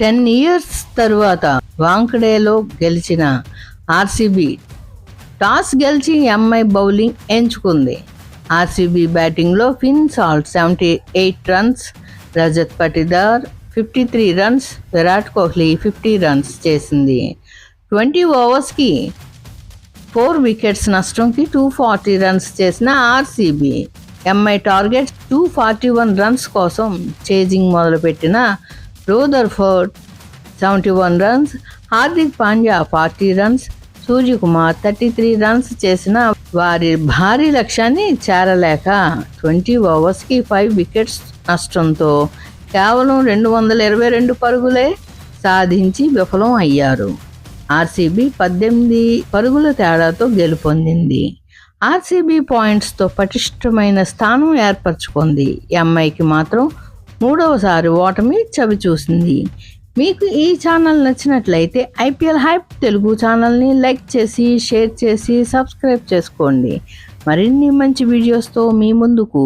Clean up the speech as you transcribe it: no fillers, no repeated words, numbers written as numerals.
10 years తరువాత వాంఖడేలో గెలిచిన ఆర్సీబీ టాస్ గెలిచి ఎంఐ బౌలింగ్ ఎంచుకుంది. ఆర్సీబీ బ్యాటింగ్లో Phil Salt 78 runs, Rajat Patidar 53 runs, Virat Kohli 50 runs చేసింది. 20 ఓవర్స్కి 4 వికెట్స్ నష్టంకి 240 రన్స్ చేసిన ఆర్సీబీ ఎంఐ టార్గెట్ 241 రన్స్ కోసం చేజింగ్ మొదలుపెట్టిన Rutherford 71 runs, Hardik Pandya 40 runs, Suryakumar 33 runs చేసిన వారి భారీ లక్ష్యాన్ని చేరలేక 20 ఓవర్స్కి 5 వికెట్స్ నష్టంతో కేవలం 222 పరుగులే సాధించి విఫలం అయ్యారు. ఆర్సీబీ 18 పరుగుల తేడాతో గెలుపొందింది. ఆర్సీబీ పాయింట్స్తో పటిష్టమైన స్థానం ఏర్పరచుకుంది. ఎంఐకి మాత్రం 3వసారి ఓటమి చవిచూసింది. మీకు ఈ ఛానల్ నచ్చినట్లయితే ఐపీఎల్ హైప్ తెలుగు ఛానల్ని లైక్ చేసి, షేర్ చేసి, సబ్స్క్రైబ్ చేసుకోండి. మరిన్ని మంచి వీడియోస్తో మీ ముందుకు